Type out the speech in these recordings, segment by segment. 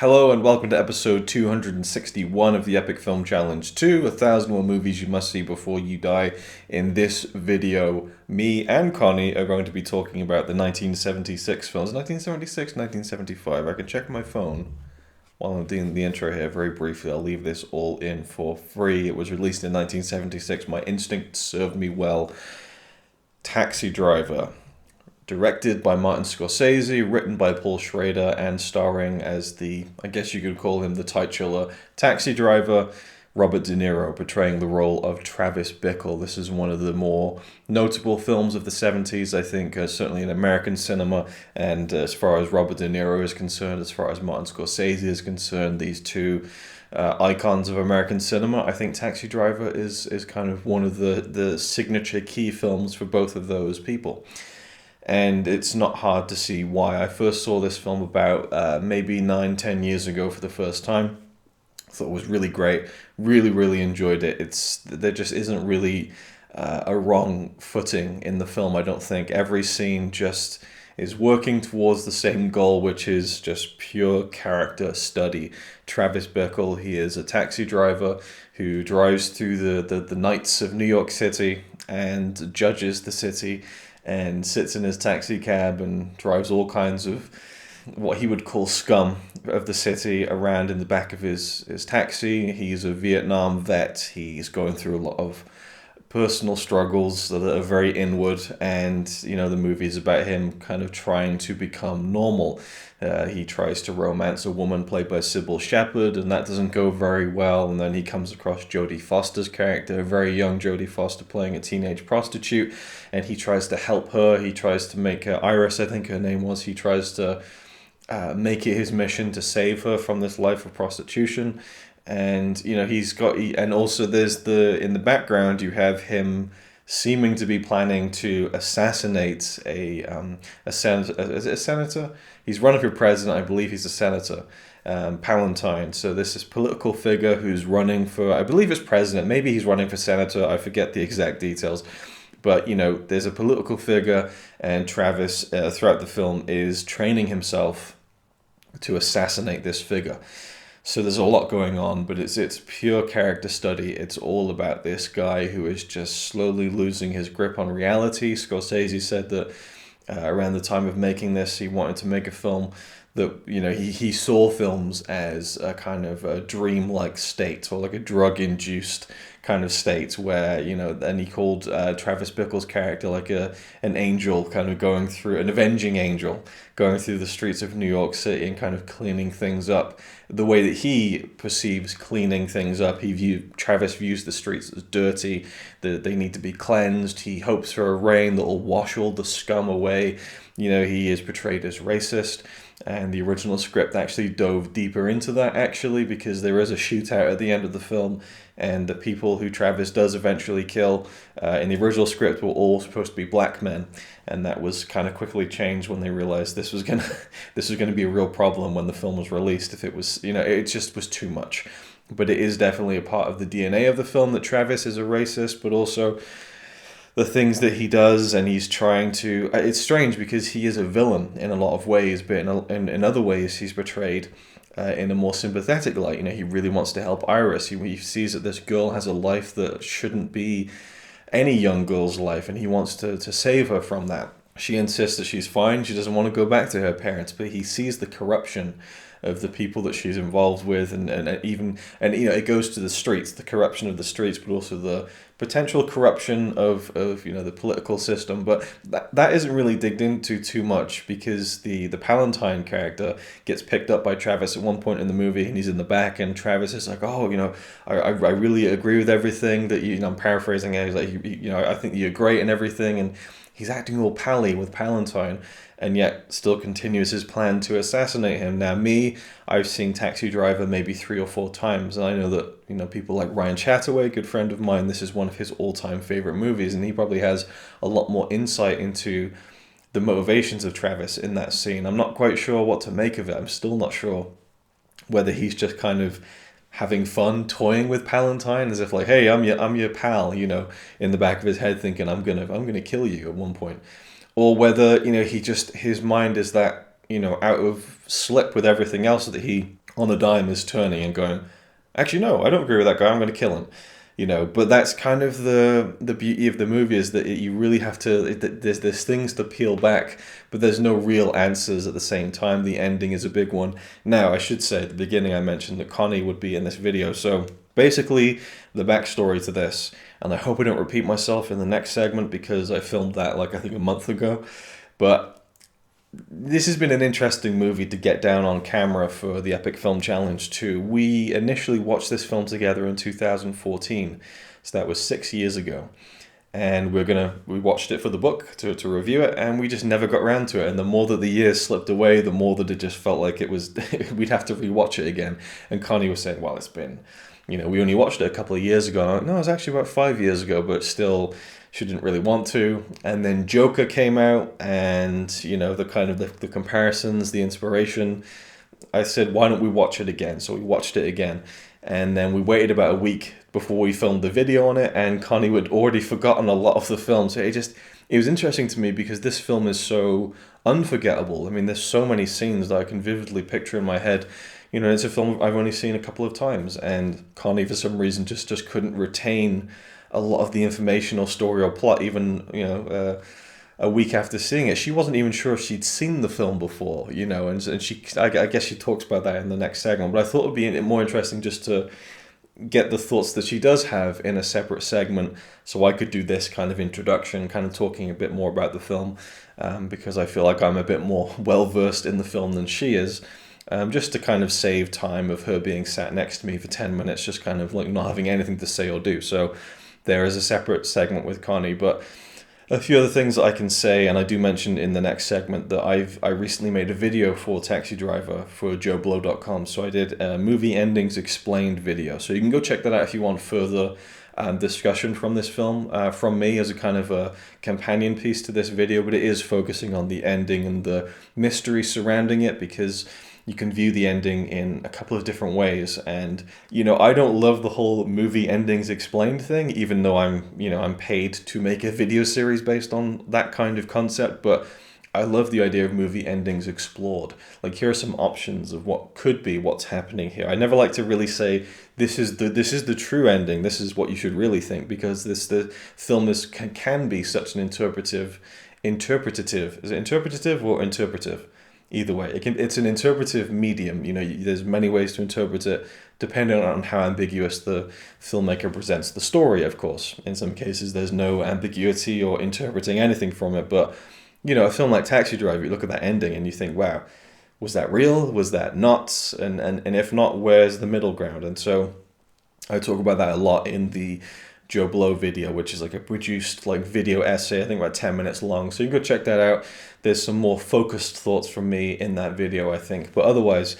Hello and welcome to episode 261 of the Epic Film Challenge 2, 1,001 movies you must see before you die. In this video, me and Connie are going to be talking about the 1976 films. 1976, 1975. I can check my phone while I'm doing the intro here very briefly. I'll leave this all in for free. It was released in 1976. My instinct served me well. Taxi Driver. Directed by Martin Scorsese, written by Paul Schrader, and starring as I guess you could call him the titular taxi driver, Robert De Niro, portraying the role of Travis Bickle. This is one of the more notable films of the 70s, I think, certainly in American cinema, and as far as Robert De Niro is concerned, as far as Martin Scorsese is concerned, these two icons of American cinema, I think Taxi Driver is kind of one of the signature key films for both of those people. And it's not hard to see why. I first saw this film about maybe 9-10 years ago for the first time. I thought it was really great. Really enjoyed it. There just isn't really a wrong footing in the film, I don't think. Every scene just is working towards the same goal, which is just pure character study. Travis Bickle, he is a taxi driver who drives through the nights of New York City and judges the city, and sits in his taxi cab and drives all kinds of what he would call scum of the city around in the back of his taxi. He's a Vietnam vet. He's going through a lot of personal struggles that are very inward, and the movie is about him kind of trying to become normal. He tries to romance a woman played by Cybil, Shephard, and that doesn't go very well. And then he comes across Jodie Foster's character, a very young Jodie Foster playing a teenage prostitute, and he tries to help her. He tries to make her, Iris, I think her name was, he tries to make it his mission to save her from this life of prostitution. And and also there's in the background you have him seeming to be planning to assassinate a senator. Is it a senator? He's running for president. I believe he's a senator, Palantine. So this is political figure who's running for, I believe it's president. Maybe he's running for senator. I forget the exact details. But, there's a political figure, and Travis, throughout the film, is training himself to assassinate this figure. So there's a lot going on, but it's pure character study. It's all about this guy who is just slowly losing his grip on reality. Scorsese said that around the time of making this, he wanted to make a film that, he saw films as a kind of a dream-like state, or like a drug-induced kind of state where, and he called Travis Bickle's character like an angel kind of going through, an avenging angel going through the streets of New York City and kind of cleaning things up. The way that he perceives cleaning things up, Travis views the streets as dirty, that they need to be cleansed. He hopes for a rain that will wash all the scum away. He is portrayed as racist. And the original script actually dove deeper into that, actually, because there is a shootout at the end of the film, and the people who Travis does eventually kill in the original script were all supposed to be black men, and that was kind of quickly changed when they realized this was gonna be a real problem when the film was released. If it was, it just was too much. But it is definitely a part of the DNA of the film that Travis is a racist, but also the things that he does, and he's trying to... It's strange because he is a villain in a lot of ways, but in other ways he's portrayed in a more sympathetic light. He really wants to help Iris. He sees that this girl has a life that shouldn't be any young girl's life, and he wants to save her from that. She insists that she's fine. She doesn't want to go back to her parents, but he sees the corruption of the people that she's involved with, and it goes to the streets, the corruption of the streets, but also the potential corruption of the political system. But that isn't really digged into too much, because the Palantine character gets picked up by Travis at one point in the movie, and he's in the back, and Travis is like, I really agree with everything that I'm paraphrasing it. He's like, I think you're great and everything, and he's acting all pally with Palantine, and yet still continues his plan to assassinate him. Now, I've seen Taxi Driver maybe 3 or 4 times, and I know that people like Ryan Chataway, a good friend of mine, this is one of his all-time favorite movies, and he probably has a lot more insight into the motivations of Travis in that scene. I'm not quite sure what to make of it. I'm still not sure whether he's just kind of having fun toying with Palantine, as if like, hey, I'm your pal, in the back of his head thinking I'm gonna kill you at one point. Or whether, his mind is that, out of slip with everything else that he on a dime is turning and going, actually, no, I don't agree with that guy. I'm going to kill him. But that's kind of the beauty of the movie, is that you really have to, there's things to peel back, but there's no real answers at the same time. The ending is a big one. Now, I should say at the beginning, I mentioned that Connie would be in this video. So basically, the backstory to this, and I hope I don't repeat myself in the next segment because I filmed that I think a month ago, but this has been an interesting movie to get down on camera for the Epic Film Challenge 2. We initially watched this film together in 2014, so that was 6 years ago. And we watched it for the book to review it, and we just never got around to it. And the more that the years slipped away, the more that it just felt like it was we'd have to rewatch it again. And Connie was saying, well, it's been, we only watched it a couple of years ago. And I'm like, no, it was actually about 5 years ago, but still, she didn't really want to. And then Joker came out, and the kind of the comparisons, the inspiration. I said, why don't we watch it again? So we watched it again, and then we waited about a week before we filmed the video on it, and Connie had already forgotten a lot of the film. So it was interesting to me because this film is so unforgettable. I mean, there's so many scenes that I can vividly picture in my head. It's a film I've only seen a couple of times, and Connie, for some reason, just couldn't retain a lot of the information or story or plot, even a week after seeing it. She wasn't even sure if she'd seen the film before, and she, I guess she talks about that in the next segment. But I thought it would be more interesting just to get the thoughts that she does have in a separate segment, so I could do this kind of introduction, kind of talking a bit more about the film, because I feel like I'm a bit more well versed in the film than she is. Just to kind of save time of her being sat next to me for 10 minutes, just kind of not having anything to say or do. So there is a separate segment with Connie, but a few other things that I can say, and I do mention in the next segment that I recently made a video for Taxi Driver for JoeBlow.com. So I did a movie endings explained video. So you can go check that out if you want further discussion from this film, from me as a kind of a companion piece to this video, but it is focusing on the ending and the mystery surrounding it, because you can view the ending in a couple of different ways. And, I don't love the whole movie endings explained thing, even though I'm paid to make a video series based on that kind of concept. But I love the idea of movie endings explored. Here are some options of what could be what's happening here. I never like to really say this is the true ending, this is what you should really think, because the film can be such an interpretative. Is it interpretative or interpretive? Either way, it's an interpretive medium. There's many ways to interpret it, depending on how ambiguous the filmmaker presents the story, of course. In some cases, there's no ambiguity or interpreting anything from it. But, a film like Taxi Driver, you look at that ending and you think, wow, was that real? Was that not? And if not, where's the middle ground? And so I talk about that a lot in the Joe Blow video, which is a produced video essay, I think about 10 minutes long. So you can go check that out. There's some more focused thoughts from me in that video, I think. But otherwise,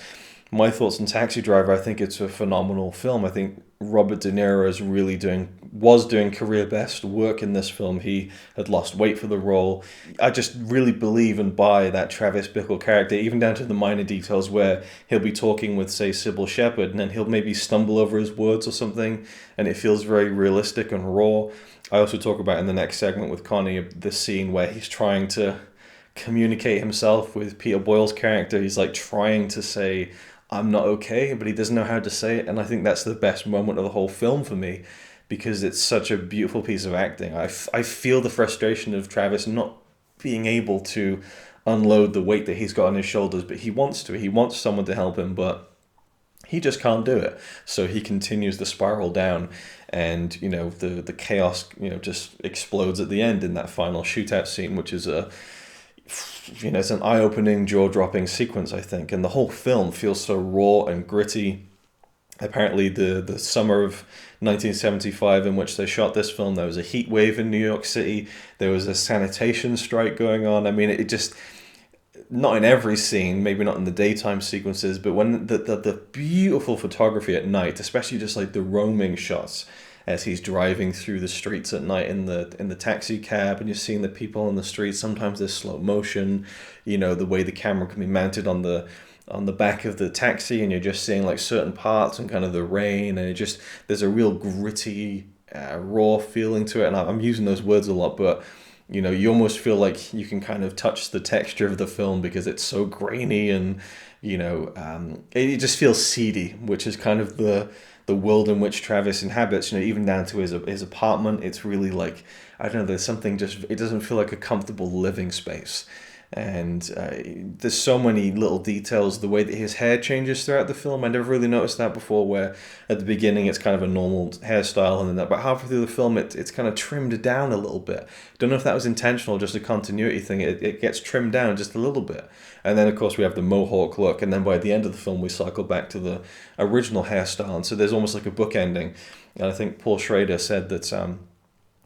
my thoughts on Taxi Driver, I think it's a phenomenal film. I think Robert De Niro was doing career best work in this film. He had lost weight for the role. I just really believe and buy that Travis Bickle character, even down to the minor details where he'll be talking with, say, Cybil Shephard, and then he'll maybe stumble over his words or something, and it feels very realistic and raw. I also talk about in the next segment with Connie the scene where he's trying to communicate himself with Peter Boyle's character. He's trying to say, I'm not okay, but he doesn't know how to say it. And I think that's the best moment of the whole film for me, because it's such a beautiful piece of acting. I feel the frustration of Travis not being able to unload the weight that he's got on his shoulders, but he wants to. He wants someone to help him, but he just can't do it. So he continues to spiral down, and the chaos just explodes at the end in that final shootout scene, which is it's an eye-opening, jaw-dropping sequence, I think, and the whole film feels so raw and gritty. Apparently, the summer of 1975 in which they shot this film, there was a heat wave in New York City. There was a sanitation strike going on. I mean, it just, not in every scene, maybe not in the daytime sequences, but when the beautiful photography at night, especially just the roaming shots as he's driving through the streets at night in the taxi cab, and you're seeing the people on the streets. Sometimes there's slow motion, the way the camera can be mounted on the back of the taxi, and you're just seeing certain parts and kind of the rain, and there's a real gritty, raw feeling to it. And I'm using those words a lot, but You know, you almost feel like you can kind of touch the texture of the film because it's so grainy and, you know, it just feels seedy, which is kind of the world in which Travis inhabits. You know, even down to his apartment, it's really like, I don't know, there's something just, it doesn't feel like a comfortable living space. And there's so many little details, the way that his hair changes throughout the film. I never really noticed that before, where at the beginning it's kind of a normal hairstyle, and then about halfway through the film it's kind of trimmed down a little bit. Don't know if that was intentional, just a continuity thing. It gets trimmed down just a little bit. And then of course we have the mohawk look, and then by the end of the film we cycle back to the original hairstyle. And so there's almost like a book ending. And I think Paul Schrader said that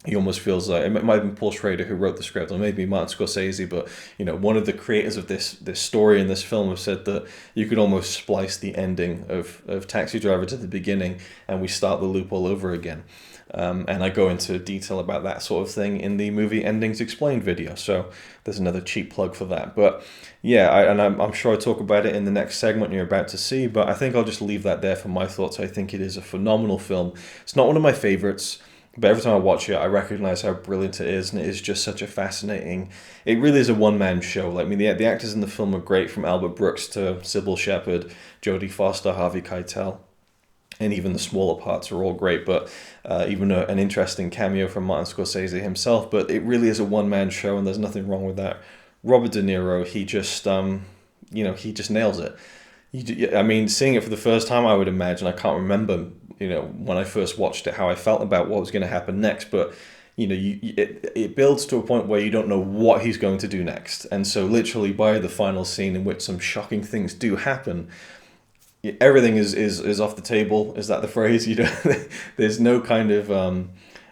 he almost feels like, it might have been Paul Schrader who wrote the script, or maybe Martin Scorsese, but you know, one of the creators of this story in this film have said that you could almost splice the ending of Taxi Driver to the beginning, and we start the loop all over again. And I go into detail about that sort of thing in the Movie Endings Explained video, so there's another cheap plug for that. But yeah, I'm sure I'll talk about it in the next segment you're about to see, but I think I'll just leave that there for my thoughts. I think it is a phenomenal film. It's not one of my favorites, but every time I watch it, I recognize how brilliant it is, and it is just such a fascinating... It really is a one-man show. Like, I mean, the actors in the film are great, from Albert Brooks to Cybil, Shephard, Jodie Foster, Harvey Keitel, and even the smaller parts are all great, but even an interesting cameo from Martin Scorsese himself. But it really is a one-man show, and there's nothing wrong with that. Robert De Niro, he just, he just nails it. I mean, seeing it for the first time, I would imagine, I can't remember, when I first watched it, how I felt about what was going to happen next, but it builds to a point where you don't know what he's going to do next. And so literally by the final scene, in which some shocking things do happen, everything is off the table. Is that the phrase? There's no kind of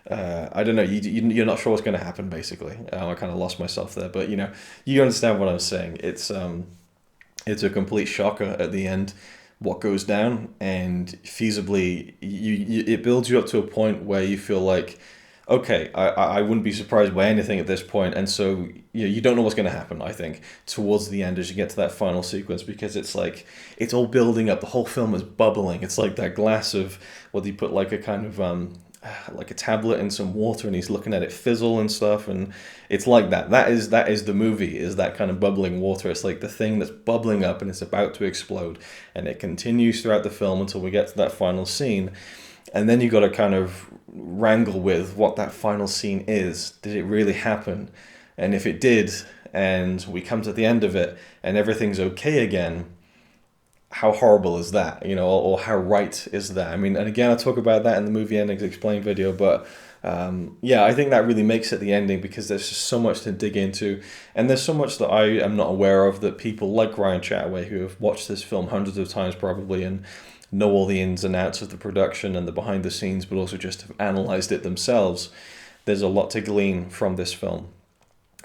I don't know, you're not sure what's going to happen, basically. I kind of lost myself there, but you understand what I'm saying. It's a complete shocker at the end, what goes down, and feasibly it builds you up to a point where you feel like, okay, I wouldn't be surprised by anything at this point. And so you don't know what's going to happen, I think, towards the end as you get to that final sequence, because it's like, it's all building up. The whole film is bubbling. It's like that glass of, what do you put, like a kind of like a tablet in some water, and he's looking at it fizzle and stuff, and it's like that. That is the movie, is that kind of bubbling water. It's like the thing that's bubbling up and it's about to explode, and it continues throughout the film until we get to that final scene. And then you got to kind of wrangle with what that final scene is. Did it really happen? And if it did, and we come to the end of it and everything's okay again, how horrible is that? Or how right is that? I mean, and again, I talk about that in the Movie Endings Explained video, but I think that really makes it the ending, because there's just so much to dig into, and there's so much that I am not aware of, that people like Ryan Chataway, who have watched this film hundreds of times probably, and know all the ins and outs of the production and the behind the scenes, but also just have analyzed it themselves. There's a lot to glean from this film,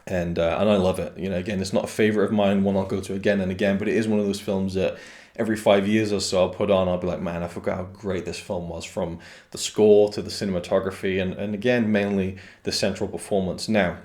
and I love it. Again, it's not a favorite of mine, one I'll go to again and again, but it is one of those films that every 5 years or so I'll put on, I'll be like, man, I forgot how great this film was, from the score to the cinematography, and again, mainly the central performance. Now,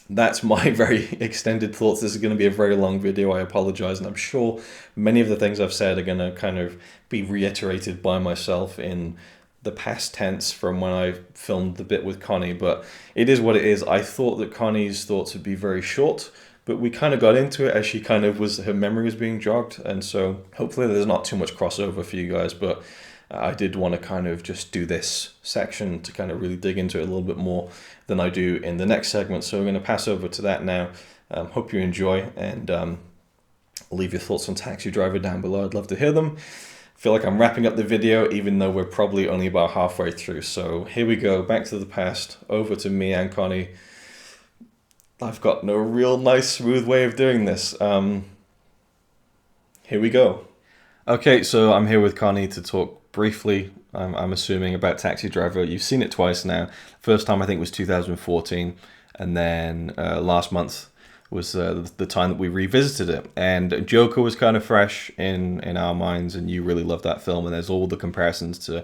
that's my very extended thoughts. This is going to be a very long video, I apologize, and I'm sure many of the things I've said are going to kind of be reiterated by myself in the past tense from when I filmed the bit with Connie, but it is what it is. I thought that Connie's thoughts would be very short, but we kind of got into it as she kind of her memory was being jogged, and so hopefully there's not too much crossover for you guys, but I did want to kind of just do this section to kind of really dig into it a little bit more than I do in the next segment. So we're going to pass over to that now. Hope you enjoy, and leave your thoughts on Taxi Driver down below. I'd love to hear them. I feel like I'm wrapping up the video, even though we're probably only about halfway through. So here we go, back to the past, over to me and Connie. I've got no real nice, smooth way of doing this. Here we go. Okay, so I'm here with Connie to talk briefly, I'm assuming, about Taxi Driver. You've seen it twice now. First time I think was 2014, and then last month was the time that we revisited it. And Joker was kind of fresh in our minds, and you really loved that film, and there's all the comparisons to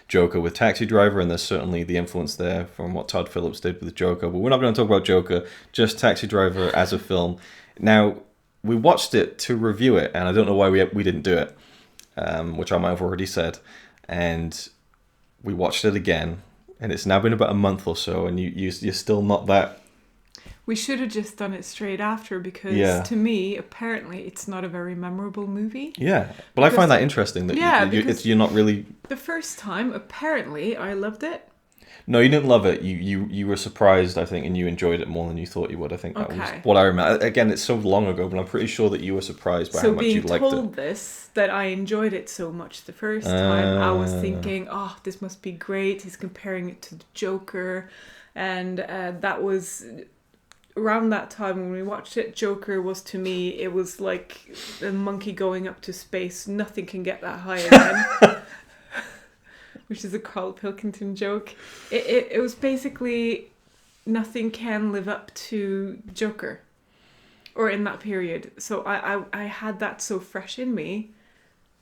Joker with Taxi Driver, and there's certainly the influence there from what Todd Phillips did with Joker. But we're not going to talk about Joker, just Taxi Driver as a film. Now, we watched it to review it, and I don't know why we didn't do it, which I might have already said. And we watched it again, and it's now been about a month or so, and you're still not that We should have just done it straight after because to me, apparently, it's not a very memorable movie. Yeah, but I find that interesting that you're not really... The first time, apparently, I loved it. No, you didn't love it. You were surprised, I think, and you enjoyed it more than you thought you would. I think that was what I remember. Again, it's so long ago, but I'm pretty sure that you were surprised by how much you liked it. So being told this, that I enjoyed it so much the first time, I was thinking, oh, this must be great. He's comparing it to the Joker. And that was... Around that time when we watched it, Joker was, to me, it was like a monkey going up to space. Nothing can get that high again. Which is a Carl Pilkington joke. It was basically nothing can live up to Joker. Or in that period. So I had that so fresh in me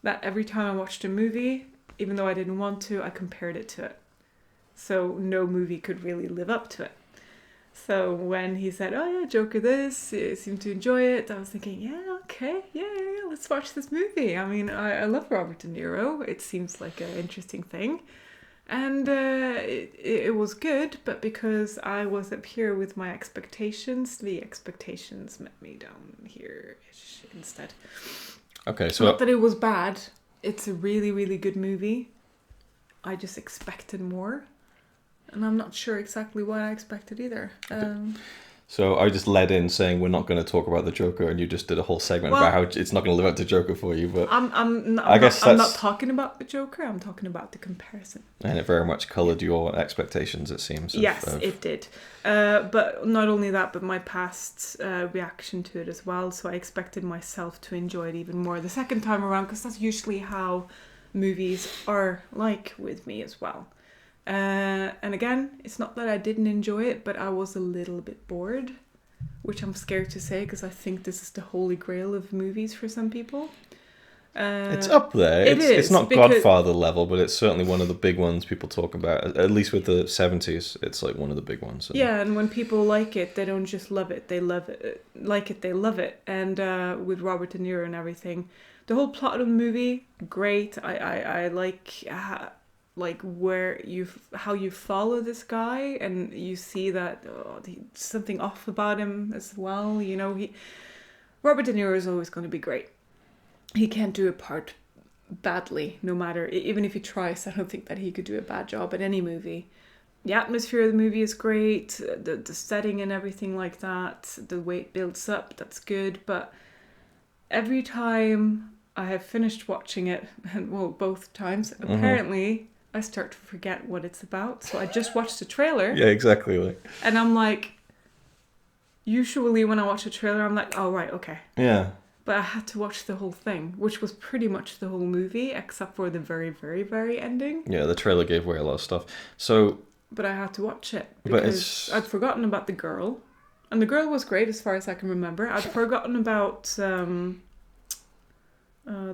that every time I watched a movie, even though I didn't want to, I compared it to it. So no movie could really live up to it. So when he said, oh yeah, Joker this, I seemed to enjoy it, I was thinking, yeah, okay, yeah, let's watch this movie. I mean, I love Robert De Niro. It seems like an interesting thing. And it was good, but because I was up here with my expectations, the expectations met me down here-ish instead. Okay, so... Not that it was bad. It's a really, really good movie. I just expected more. And I'm not sure exactly what I expected either. So I just led in saying we're not going to talk about the Joker, and you just did a whole segment about how it's not going to live up to Joker for you. But I'm not talking about the Joker. I'm talking about the comparison. And it very much coloured your expectations, it seems. Yes, it did. But not only that, but my past reaction to it as well. So I expected myself to enjoy it even more the second time around, because that's usually how movies are like with me as well. And again, it's not that I didn't enjoy it, but I was a little bit bored, which I'm scared to say because I think this is the holy grail of movies for some people. It's up there. It's not Godfather level, but it's certainly one of the big ones people talk about. At least with the 70s, it's like one of the big ones. Yeah, and when people like it, they don't just love it. They love it. They love it. And with Robert De Niro and everything, the whole plot of the movie, great. I like how you follow this guy and you see that something off about him as well. You know, Robert De Niro is always going to be great. He can't do a part badly, no matter, even if he tries. I don't think that he could do a bad job at any movie. The atmosphere of the movie is great, the setting and everything like that, the way it builds up, that's good. But every time I have finished watching it, and well, both times, apparently I start to forget what it's about. So I just watched the trailer. Yeah, exactly. And I'm like, usually when I watch a trailer, I'm like, oh, right, okay. Yeah. But I had to watch the whole thing, which was pretty much the whole movie, except for the very, very, very ending. Yeah, the trailer gave away a lot of stuff. So... But I had to watch it because I'd forgotten about the girl. And the girl was great as far as I can remember. I'd forgotten about the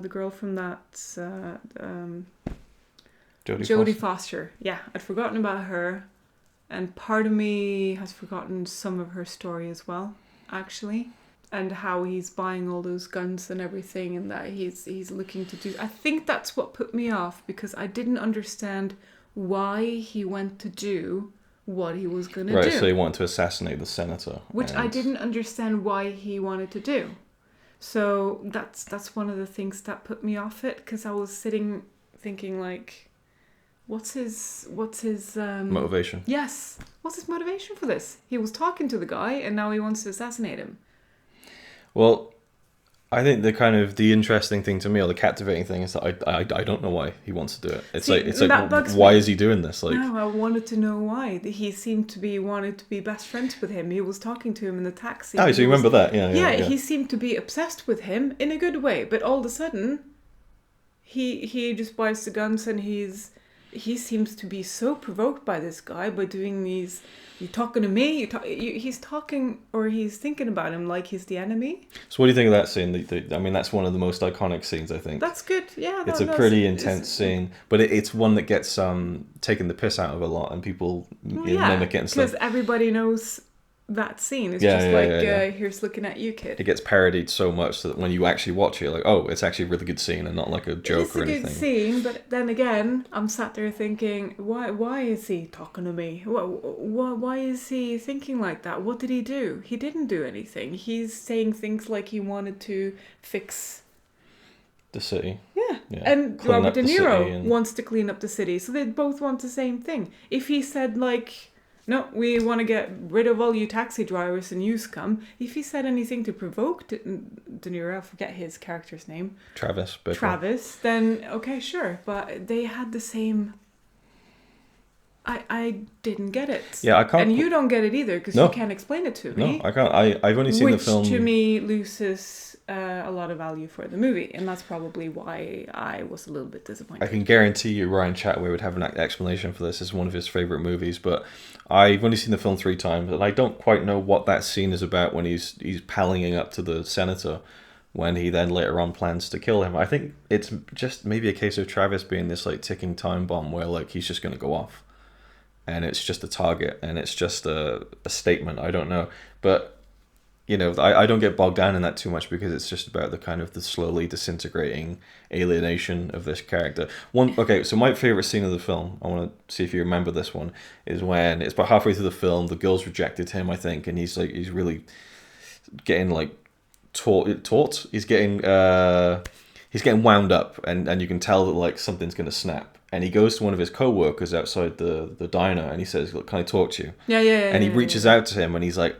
girl from that... Jodie Foster. Yeah, I'd forgotten about her. And part of me has forgotten some of her story as well, actually. And how he's buying all those guns and everything, and that he's looking to do... I think that's what put me off, because I didn't understand why he went to do what he was going to do. Right, so he wanted to assassinate the senator. Which I didn't understand why he wanted to do. So that's one of the things that put me off it, because I was sitting thinking like... What's his motivation? Yes. What's his motivation for this? He was talking to the guy and now he wants to assassinate him. Well, I think the interesting thing to me, or the captivating thing, is that I don't know why he wants to do it. It's like why is he doing this? Like, no, I wanted to know why. He seemed to be wanted to be best friends with him. He was talking to him in the taxi. Oh, so you remember that? Yeah. He seemed to be obsessed with him in a good way, but all of a sudden, he just buys the guns and he seems to be so provoked by this guy by doing these. You're talking to me. He's talking, or he's thinking about him like he's the enemy. So, what do you think of that scene? I mean, that's one of the most iconic scenes, I think. That's good. Yeah, it's a pretty intense scene, but it's one that gets taken the piss out of a lot, and people mimic it and stuff. Because everybody knows that scene. It's Yeah, just yeah, like, yeah, yeah. here's looking at you, kid. It gets parodied so much that when you actually watch it, you're like, oh, it's actually a really good scene and not like a joke or anything. It's a good scene, but then again, I'm sat there thinking, why is he talking to me? Why is he thinking like that? What did he do? He didn't do anything. He's saying things like he wanted to fix The city. Yeah. Yeah. And Clean Robert up De the Niro city and- wants to clean up the city. So they both want the same thing. If he said, like, no, we want to get rid of all you taxi drivers and you scum. If he said anything to provoke De Niro, I forget his character's name. Travis. Bickle. Travis, then okay, sure. But they had the same... I didn't get it. Yeah, I can't... And you don't get it either because No. you can't explain it to me. No, I can't. I've only seen the film... Which to me loses a lot of value for the movie. And that's probably why I was a little bit disappointed. I can guarantee you Ryan Chatway would have an explanation for this. It's one of his favourite movies, but I've only seen the film 3 times, and I don't quite know what that scene is about when he's pallying up to the senator, when he then later on plans to kill him. I think it's just maybe a case of Travis being this like ticking time bomb where like he's just going to go off. And it's just a target, and it's just a statement. I don't know. But, you know, I don't get bogged down in that too much because it's just about the kind of the slowly disintegrating alienation of this character. Okay, so my favourite scene of the film, I want to see if you remember this one, is when it's about halfway through the film, the girl's rejected him, I think, and he's really getting, like, taught. He's getting wound up, and you can tell that, like, something's going to snap. And he goes to one of his co-workers outside the diner and he says, look, can I talk to you? Yeah. And he reaches out to him and he's like,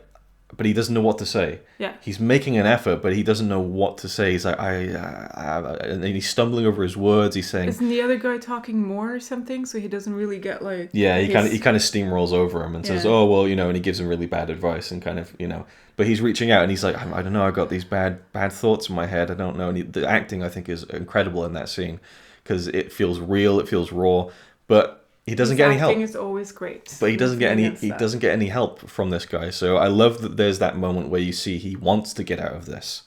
but he doesn't know what to say. Yeah. He's making an effort, but he doesn't know what to say. He's like, and he's stumbling over his words. He's saying... Isn't the other guy talking more or something? So he doesn't really get like... Yeah, he kind of steamrolls over him and says, oh, well, you know, and he gives him really bad advice and kind of, you know... But he's reaching out and he's like, I don't know, I got these bad thoughts in my head. I don't know. And the acting, I think, is incredible in that scene. Because it feels real, it feels raw, but he doesn't get any help. Acting is always great. But he doesn't get any help from this guy. So I love that there's that moment where you see he wants to get out of this,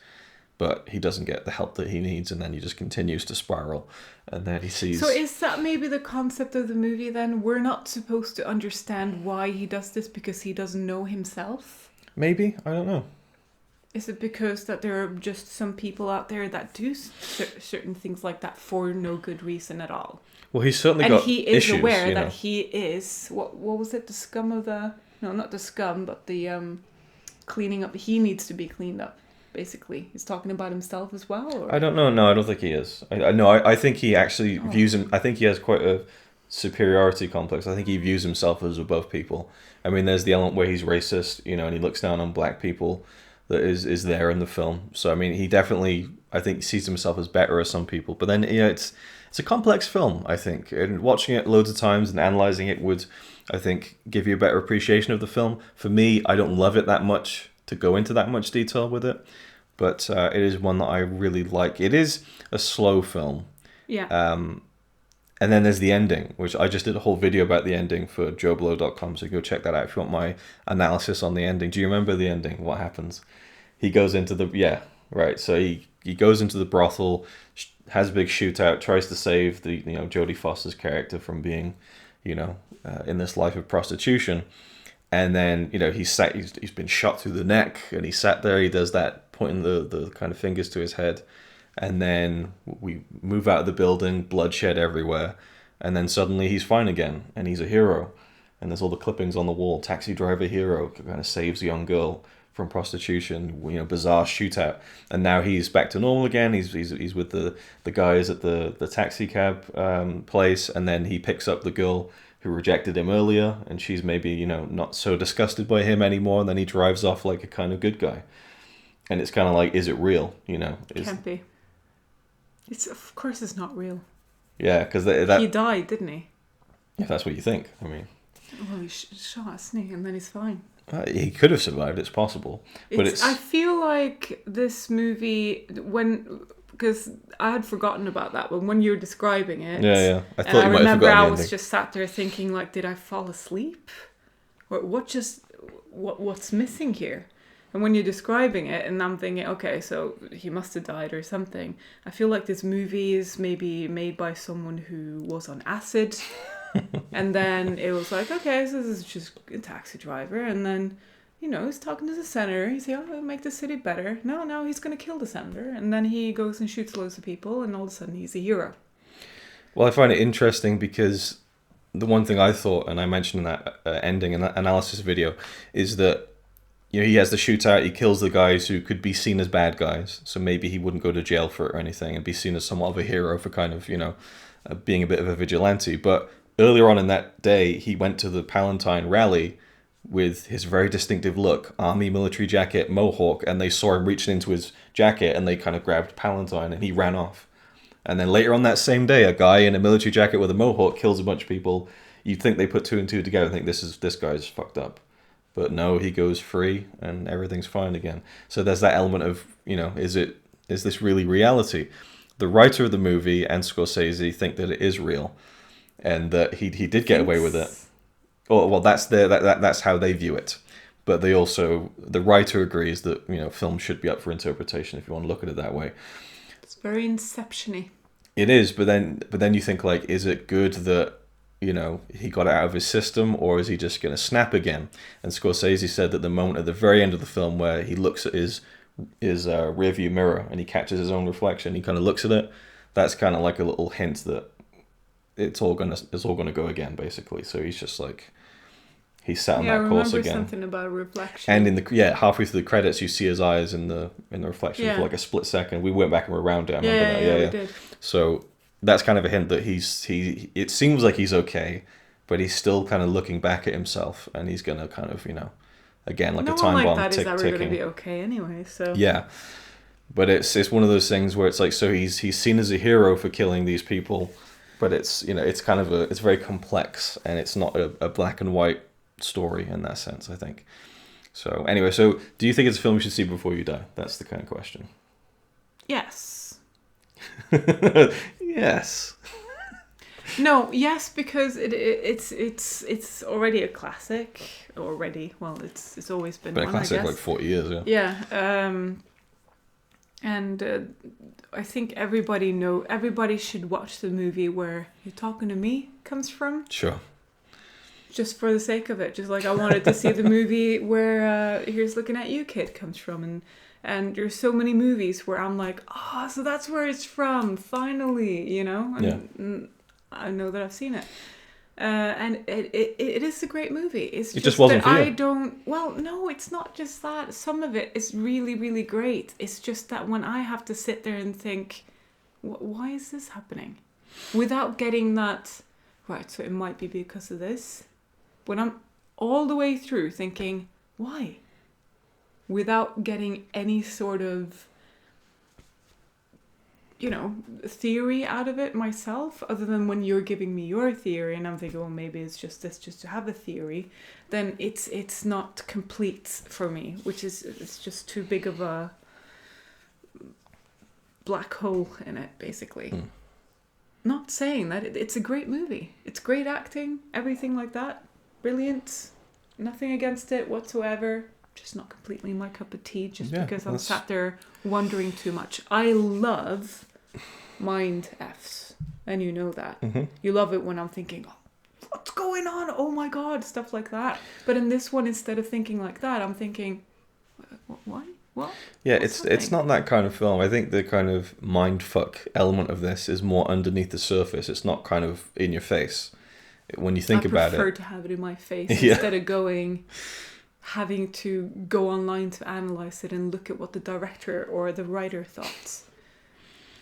but he doesn't get the help that he needs, and then he just continues to spiral, and then he sees... So is that maybe the concept of the movie then? We're not supposed to understand why he does this because he doesn't know himself? Maybe, I don't know. Is it because that there are just some people out there that do certain things like that for no good reason at all? Well, he's certainly got issues. And he is aware that he is... What was it? The scum of the... No, not the scum, but the cleaning up. He needs to be cleaned up, basically. He's talking about himself as well? Or? I don't know. No, I don't think he is. I think he actually views him... I think he has quite a superiority complex. I think he views himself as above people. I mean, there's the element where he's racist, you know, and he looks down on black people... that is there in the film. So I mean, he definitely, I think, sees himself as better as some people. But then, you know, it's a complex film, I think. And watching it loads of times and analysing it would, I think, give you a better appreciation of the film. For me, I don't love it that much to go into that much detail with it. But it is one that I really like. It is a slow film. Yeah. And then there's the ending, which I just did a whole video about the ending for joeblow.com, so go check that out if you want my analysis on the ending. Do you remember the ending? What happens? He goes into the... Yeah, right. So he goes into the brothel, has a big shootout, tries to save the Jodie Foster's character from being, in this life of prostitution. And then, he's been shot through the neck, and he sat there, he does that, pointing the kind of fingers to his head. And then we move out of the building, bloodshed everywhere. And then suddenly he's fine again, and he's a hero. And there's all the clippings on the wall. Taxi driver hero kind of saves a young girl from prostitution. Bizarre shootout. And now he's back to normal again. He's with the guys at the taxi cab place. And then he picks up the girl who rejected him earlier. And she's maybe, not so disgusted by him anymore. And then he drives off like a kind of good guy. And it's kind of like, is it real? Can't be. Of course it's not real. Yeah, because he died, didn't he? If that's what you think, I mean. Well, he shot a snake and then he's fine. He could have survived. It's possible, but it's. I feel like this movie because I had forgotten about that, but when you were describing it, yeah, I thought you might have forgotten remember the I ending. was just sat there thinking, like, did I fall asleep, or what's missing here? And when you're describing it, and I'm thinking, okay, so he must have died or something. I feel like this movie is maybe made by someone who was on acid. And then it was like, okay, so this is just a taxi driver. And then he's talking to the senator. He's like, "Oh, make the city better." No, he's going to kill the senator. And then he goes and shoots loads of people, and all of a sudden he's a hero. Well, I find it interesting because the one thing I thought, and I mentioned in that ending and that analysis video, is that he has the shootout, he kills the guys who could be seen as bad guys, so maybe he wouldn't go to jail for it or anything and be seen as somewhat of a hero for kind of, being a bit of a vigilante. But earlier on in that day, he went to the Palatine rally with his very distinctive look, army military jacket, mohawk, and they saw him reaching into his jacket and they kind of grabbed Palatine and he ran off. And then later on that same day, a guy in a military jacket with a mohawk kills a bunch of people. You'd think they put two and two together and think this guy's fucked up. But no, he goes free and everything's fine again. So there's that element of, is this really reality? The writer of the movie and Scorsese think that it is real and that he did get away with it. Oh, well, that's how they view it. But the writer agrees that, film should be up for interpretation if you want to look at it that way. It's very Inception-y. It is, but then you think, like, is it good that, he got it out of his system, or is he just going to snap again? And Scorsese said that the moment at the very end of the film where he looks at his rearview mirror and he catches his own reflection, he kind of looks at it, that's kind of like a little hint that it's all gonna go again, basically. So he's just like, he's sat on that course again. I remember something about reflection. And halfway through the credits, you see his eyes in the reflection for like a split second. We went back and were around it. I remember that. Yeah, we did. So that's kind of a hint that it seems like he's okay, but he's still kind of looking back at himself, and he's gonna kind of, again, like a time bomb ticking. No one like that is ever gonna be okay anyway. So yeah, but it's one of those things where it's like, so he's seen as a hero for killing these people, but it's it's kind of it's very complex, and it's not a black and white story in that sense, I think. So anyway, so do you think it's a film you should see before you die? That's the kind of question. Yes. Yes. No, yes, because it's already a classic. Already, well, it's always been a classic, like 40 years. Yeah. And I think everybody should watch the movie where "You're Talking to Me" comes from. Sure. Just for the sake of it, just like I wanted to see the movie where "Here's Looking at You, Kid" comes from, and there's so many movies where I'm like, so that's where it's from, finally, And I know that I've seen it, and it is a great movie. It just wasn't for you. Well, no, it's not just that. Some of it is really, really great. It's just that when I have to sit there and think, why is this happening, without getting that right, so it might be because of this. When I'm all the way through thinking, why? Without getting any sort of, theory out of it myself, other than when you're giving me your theory and I'm thinking, well, maybe it's just this, just to have a theory, then it's not complete for me, which is, it's just too big of a black hole in it, basically. Not saying that it's a great movie. It's great acting, everything like that. Brilliant. Nothing against it whatsoever. Just not completely my cup of tea, just because I'm sat there wondering too much. I love mind Fs, and you know that. Mm-hmm. You love it when I'm thinking, what's going on? Oh my God, stuff like that. But in this one, instead of thinking like that, I'm thinking, what? What? Yeah, it's not that kind of film. I think the kind of mindfuck element of this is more underneath the surface. It's not kind of in your face when you think about it. I prefer to have it in my face instead of having to go online to analyze it and look at what the director or the writer thought.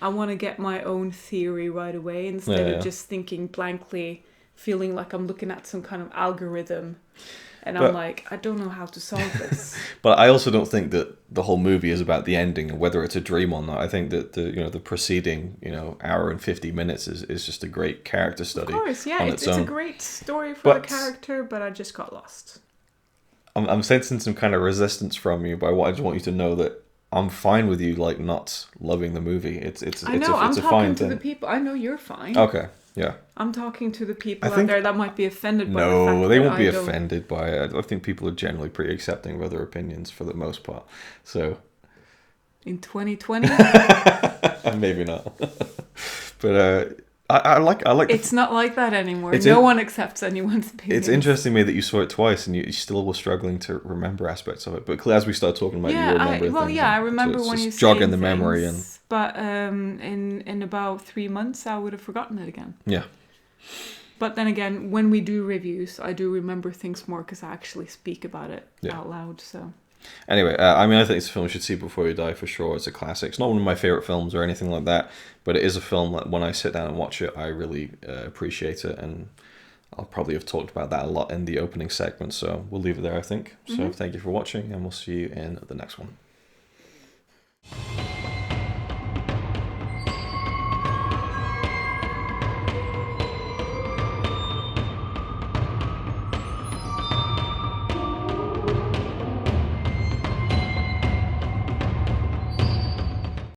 I want to get my own theory right away instead of just thinking blankly, feeling like I'm looking at some kind of algorithm. And I'm like, I don't know how to solve this. But I also don't think that the whole movie is about the ending and whether it's a dream or not. I think that the preceding hour and 50 minutes is just a great character study. Of course, yeah, it's a great story for the character, but I just got lost. I'm sensing some kind of resistance from you, but I just want you to know that I'm fine with you like not loving the movie. It's a fine thing. I'm talking to the people. I know you're fine. Okay. Yeah. I'm talking to the people out there that might be offended by the fact No, they won't be offended by it. I think people are generally pretty accepting of other opinions for the most part. So in 2020? Maybe not. But I like. It's not like that anymore. It's No one accepts anyone's opinion. It's interesting to me that you saw it twice and you still were struggling to remember aspects of it. But clearly, as we start talking about, you remember things. I remember when you jogging the memory and. But in about 3 months, I would have forgotten it again. Yeah. But then again, when we do reviews, I do remember things more because I actually speak about it out loud. So. Anyway, I mean, I think it's a film you should see before you die for sure. It's a classic. It's not one of my favorite films or anything like that, but it is a film that when I sit down and watch it, I really appreciate it, and I'll probably have talked about that a lot in the opening segment. So we'll leave it there, I think. So thank you for watching, and we'll see you in the next one.